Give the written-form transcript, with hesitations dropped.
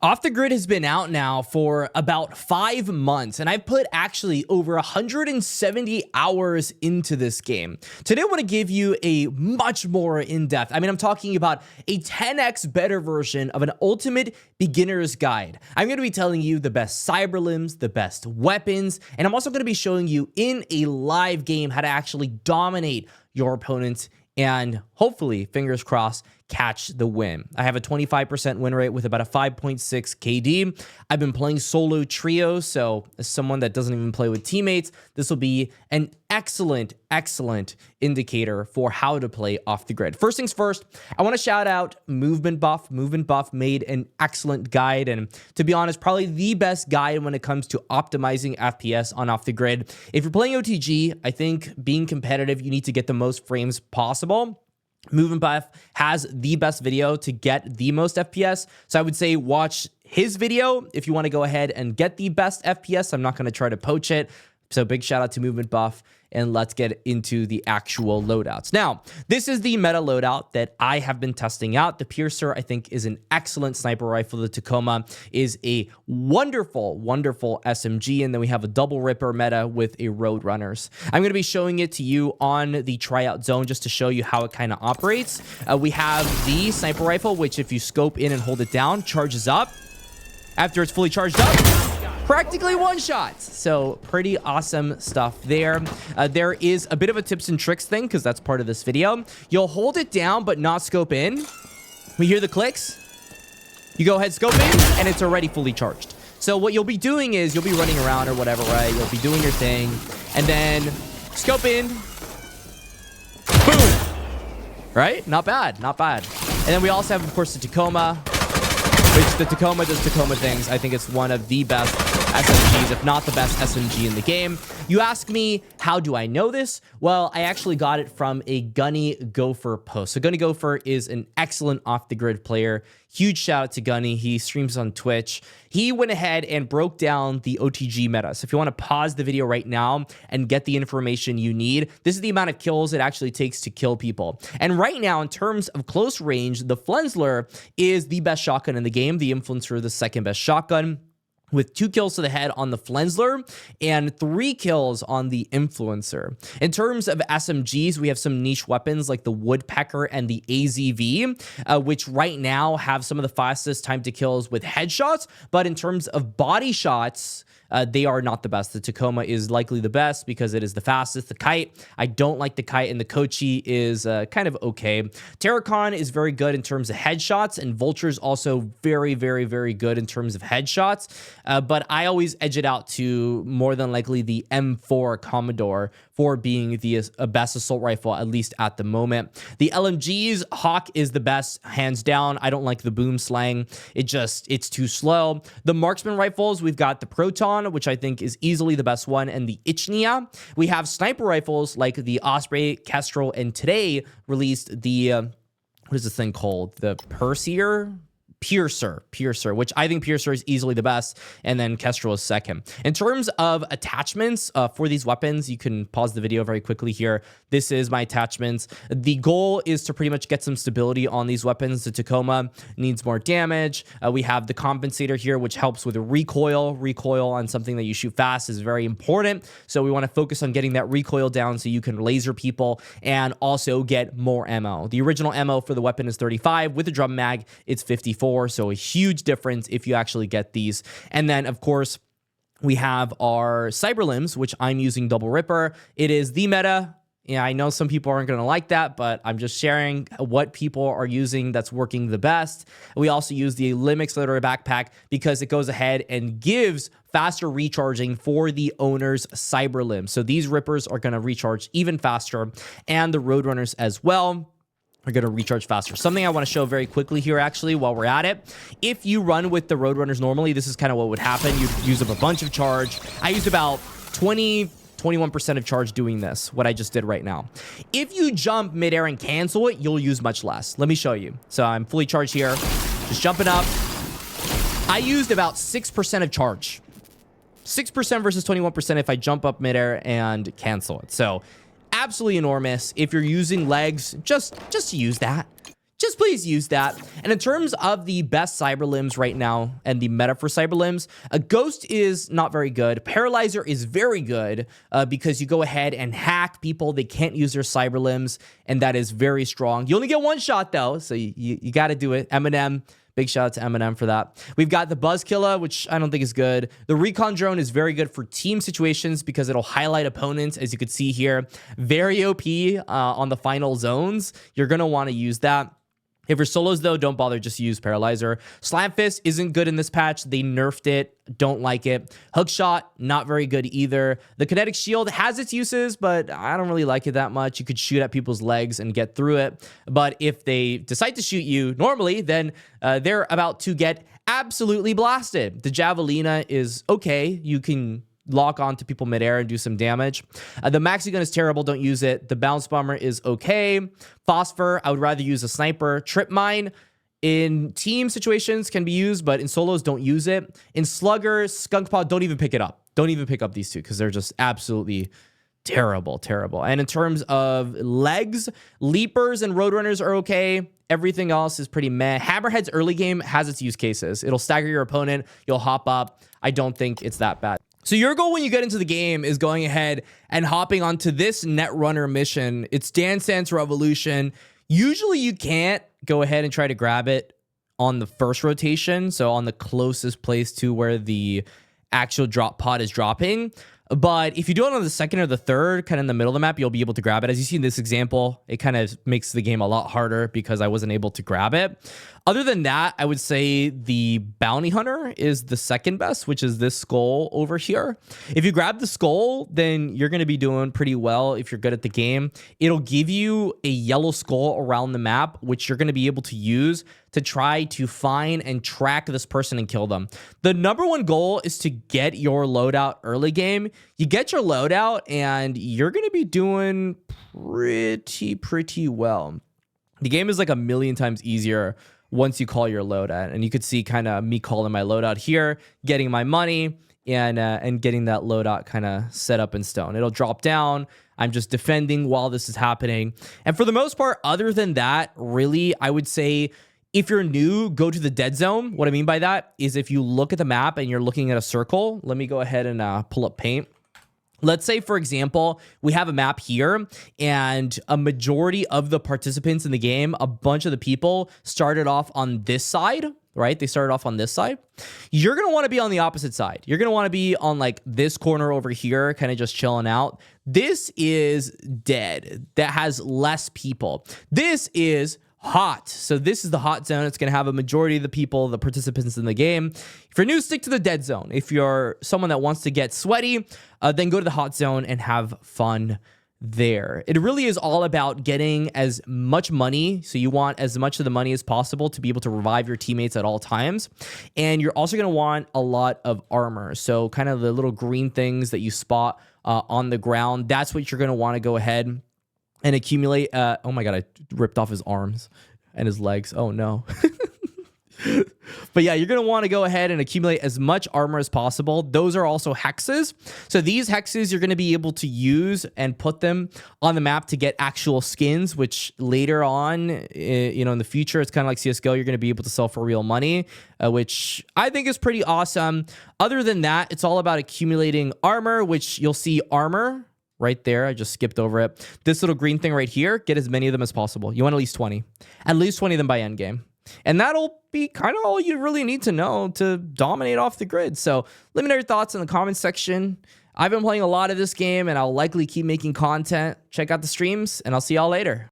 Off the Grid has been out now for about 5 months, and I've put actually over 170 hours into this game. Today, I want to give you a much more in-depth, I'm talking about a 10x better version of an ultimate beginner's guide. I'm going to be telling you the best Cyberlimbs, the best weapons, and I'm also going to be showing you in a live game how to actually dominate your opponents and hopefully, fingers crossed, catch the win. I have a 25% win rate with about a 5.6 KD. I've been playing solo trio, so as someone that doesn't even play with teammates, this will be an excellent indicator for how to play off the grid. First things first, I want to shout out Movement Buff. Movement Buff made an excellent guide, and to be honest, probably the best guide when it comes to optimizing FPS on off the grid. If you're playing OTG, I think being competitive, you need to get the most frames possible. Movement Buff has the best video to get the most FPS. So I would say watch his video if you want to go ahead and get the best FPS. I'm not going to try to poach it. So big shout out to Movement Buff, and let's get into the actual loadouts. Now, this is the meta loadout that I have been testing out. The Piercer, I think, is an excellent sniper rifle. The Tacoma is a wonderful SMG, and then we have a double ripper meta with a Roadrunners. I'm going to be showing it to you on the tryout zone just to show you how it kind of operates. We have the sniper rifle, which if you scope in and hold it down, charges up. After it's fully charged up, practically one shot. So pretty awesome stuff there. There is a bit of a tips and tricks thing because that's part of this video. You'll hold it down but not scope in. We hear the clicks. You go ahead, scope in, and it's already fully charged. So what you'll be doing is you'll be running around or whatever, right? You'll be doing your thing, and then scope in. Boom. Right? Not bad, not bad. And then we also have, of course, the Tacoma, which the Tacoma does Tacoma things. I think it's one of the best SMGs, if not the best SMG in the game. You ask me, how do I know this? Well, I actually got it from a Gunny Gopher post. So Gunny Gopher is an excellent off-the-grid player. Huge shout out to Gunny. He streams on Twitch. He went ahead and broke down the OTG meta. So if you want to pause the video right now and get the information you need, this is the amount of kills it actually takes to kill people. And right now, in terms of close range, the Flensler is the best shotgun in the game. The Influencer, the second best shotgun, with 2 kills to the head on the Flensler and 3 kills on the Influencer. In terms of SMGs, we have some niche weapons like the Woodpecker and the AZV, which right now have some of the fastest time to kills with headshots. But in terms of body shots, they are not the best. The Tacoma is likely the best because it is the fastest. The Kite, I don't like the Kite, and the Kochi is kind of okay. Terracon is very good in terms of headshots, and Vulture's also very good in terms of headshots. But I always edge it out to more than likely the M4 Commodore for being the best assault rifle, at least at the moment. The LMGs, Hawk is the best, hands down. I don't like the boom slang. It's too slow. The marksman rifles, we've got the Proton, which I think is easily the best one, and the Ichnia. We have sniper rifles like the Osprey, Kestrel, and today released the, what is this thing called? The Piercer, which I think Piercer is easily the best, and then Kestrel is second. In terms of attachments for these weapons, you can pause the video very quickly here. This is my attachments. The goal is to pretty much get some stability on these weapons. The Tacoma needs more damage. We have the compensator here, which helps with a recoil. Recoil on something that you shoot fast is very important. So we want to focus on getting that recoil down so you can laser people and also get more ammo. The original ammo for the weapon is 35. With the drum mag, it's 54. So a huge difference if you actually get these. And then, of course, we have our Cyberlimbs, which I'm using double ripper. It is the meta. Yeah, I know some people aren't going to like that, but I'm just sharing what people are using that's working the best. We also use the Limb Accelerator backpack because it goes ahead and gives faster recharging for the owner's Cyberlimbs. So these rippers are going to recharge even faster, and the Roadrunners as well are going to recharge faster. Something I want to show very quickly here, actually, while we're at it. If you run with the Roadrunners normally, this is kind of what would happen. You'd use up a bunch of charge. I used about 21% of charge doing this, what I just did right now. If you jump midair and cancel it, you'll use much less. Let me show you. So I'm fully charged here, just jumping up. I used about 6% of charge. 6% versus 21% if I jump up midair and cancel it. So absolutely enormous. If you're using legs, just use that. just please use that. And in terms of the best Cyberlimbs right now and the meta for Cyberlimbs, a Ghost is not very good. Paralyzer is very good because you go ahead and hack people. They can't use their Cyberlimbs, and that is very strong. You only get one shot, though, so you got to do it. Eminem. Big shout out to Eminem for that. We've got the Buzz Killer, which I don't think is good. The Recon Drone is very good for team situations because it'll highlight opponents, as you could see here. Very OP on the final zones. You're going to want to use that. If you're solos, though, don't bother. Just use Paralyzer. Slam Fist isn't good in this patch. They nerfed it. Don't like it. Hookshot, not very good either. The Kinetic Shield has its uses, but I don't really like it that much. You could shoot at people's legs and get through it. But if they decide to shoot you normally, then they're about to get absolutely blasted. The Javelina is okay. You can lock on to people midair and do some damage. The Maxi Gun is terrible. Don't use it. The Bounce Bomber is okay. Phosphor, I would rather use a Sniper. Trip Mine in team situations can be used, but in solos, don't use it. In Slugger, Skunk Paw, don't even pick it up. Don't even pick up these two because they're just absolutely terrible. And in terms of legs, Leapers and Roadrunners are okay. Everything else is pretty meh. Hammerhead's early game has its use cases. It'll stagger your opponent. You'll hop up. I don't think it's that bad. So your goal when you get into the game is going ahead and hopping onto this Netrunner mission. It's Dance Dance Revolution. Usually you can't go ahead and try to grab it on the first rotation, so on the closest place to where the actual drop pod is dropping. But if you do it on the second or the third, kind of in the middle of the map, you'll be able to grab it. As you see in this example, it kind of makes the game a lot harder because I wasn't able to grab it. Other than that, I would say the Bounty Hunter is the second best, which is this skull over here. If you grab the skull, then you're going to be doing pretty well if you're good at the game. It'll give you a yellow skull around the map, which you're going to be able to use to try to find and track this person and kill them. The number one goal is to get your loadout early game. You get your loadout and you're going to be doing pretty well. The game is like a million times easier once you call your loadout, and you could see kind of me calling my loadout here, getting my money, and getting that loadout kind of set up in stone. It'll drop down. I'm just defending while this is happening. And for the most part, other than that, really, I would say if you're new, go to the dead zone. What I mean by that is if you look at the map and you're looking at a circle, let me go ahead and pull up paint. Let's say, for example, we have a map here and a majority of the participants in the game, a bunch of the people started off on this side, right? They started off on this side. You're going to want to be on the opposite side. You're going to want to be on like this corner over here, kind of just chilling out. This is dead. That has less people. This is hot. So this is the hot zone. It's going to have a majority of the people, the participants in the game. If you're new, stick to the dead zone. If you're someone that wants to get sweaty, then go to the hot zone and have fun there. It really is all about getting as much money. So you want as much of the money as possible to be able to revive your teammates at all times. And you're also going to want a lot of armor. So kind of the little green things that you spot on the ground. That's what you're going to want to go ahead and accumulate. Oh my God, I ripped off his arms and his legs. Oh no. But yeah, you're going to want to go ahead and accumulate as much armor as possible. Those are also hexes. So these hexes, you're going to be able to use and put them on the map to get actual skins, which later on, in the future, it's kind of like CSGO. You're going to be able to sell for real money, which I think is pretty awesome. Other than that, it's all about accumulating armor, which you'll see armor right there. I just skipped over it. This little green thing right here, get as many of them as possible. You want at least 20. At least 20 of them by endgame. And that'll be kind of all you really need to know to dominate off the grid. So let me know your thoughts in the comments section. I've been playing a lot of this game, and I'll likely keep making content. Check out the streams, and I'll see y'all later.